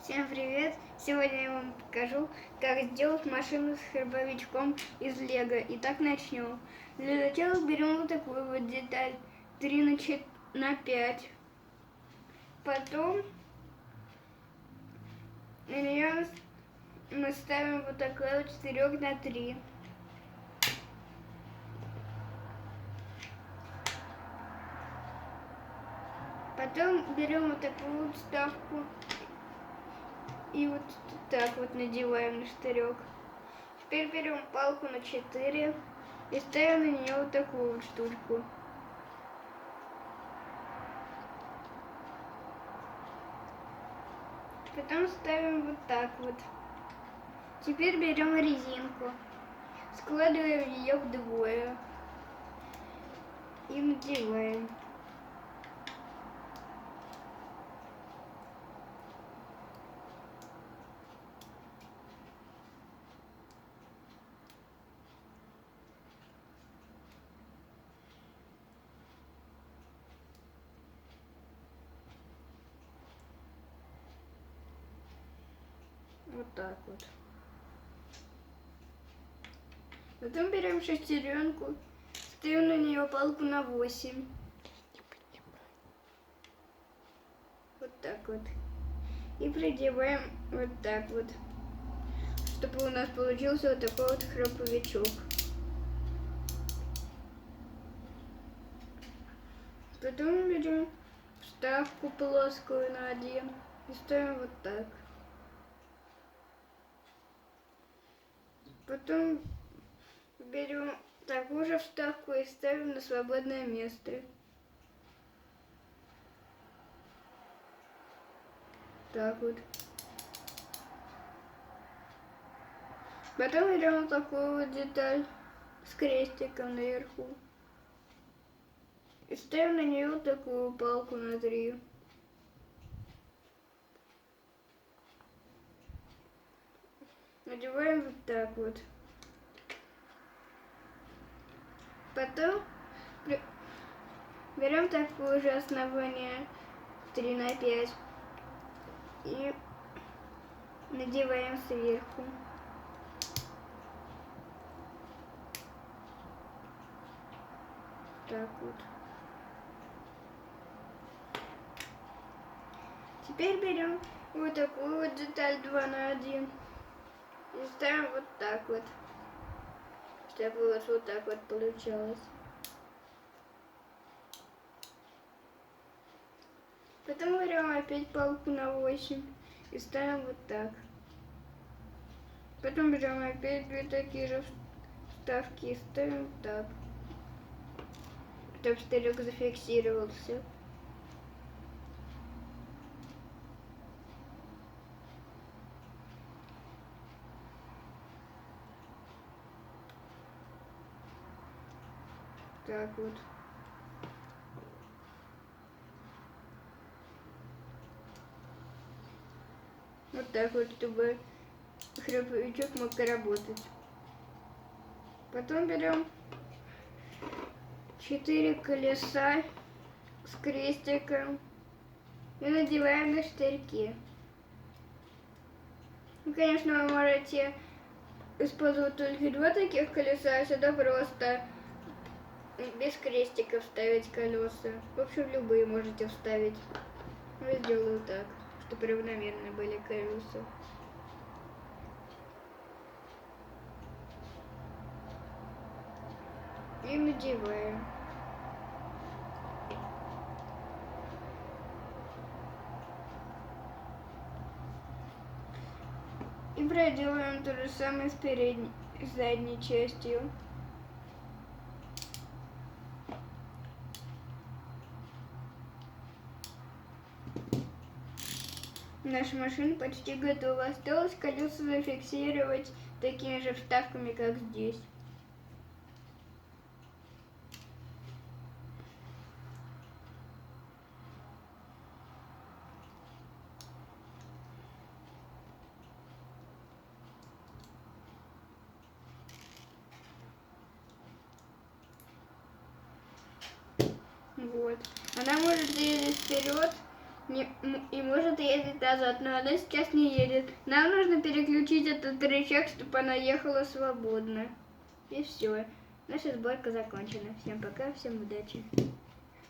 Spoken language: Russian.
Всем привет! Сегодня я вам покажу, как сделать машину с храбовичком из лего. Итак, начнем. Для начала берем вот такую вот деталь 3 на 5. Потом на нее мы ставим вот такой вот 4 на 3. Потом берем вот такую вот вставку и вот так вот надеваем на штырек. Теперь берем палку на 4 и ставим на нее вот такую вот штучку. Потом ставим вот так вот. Теперь берем резинку, складываем ее вдвое и надеваем. Вот так вот. Потом берем шестеренку, ставим на нее палку на 8. Вот так вот. И продеваем вот так вот, чтобы у нас получился вот такой вот храповичок. Потом берем вставку плоскую на 1 и ставим вот так. Потом берем такую же вставку и ставим на свободное место. Так вот. Потом берем вот такую вот деталь с крестиком наверху и ставим на нее вот такую палку на 3. Надеваем вот так вот. Потом берем такое же основание 3 на 5 и надеваем сверху. Так вот. Теперь берем вот такую вот деталь 2 на 1 и ставим вот так вот, чтобы вот так вот получалось. Потом берем опять палку на 8 и ставим вот так. Потом берем опять 2 такие же вставки и ставим вот так, чтобы штырек зафиксировался. Так вот. Вот так вот, чтобы храповичок мог работать. Потом берем 4 колеса с крестиком и надеваем на штырьки. Ну, конечно, вы можете использовать только 2 таких колеса, а сюда просто без крестиков ставить колеса. В общем, любые можете вставить. Я сделаю так, чтобы равномерно были колеса. И надеваем. И проделаем то же самое с задней частью. Наша машина почти готова. Осталось колеса зафиксировать такими же вставками, как здесь. Вот. Она может ездить вперед И может ездить назад, но она сейчас не едет. Нам нужно переключить этот рычаг, чтобы она ехала свободно. И все. Наша сборка закончена. Всем пока, всем удачи.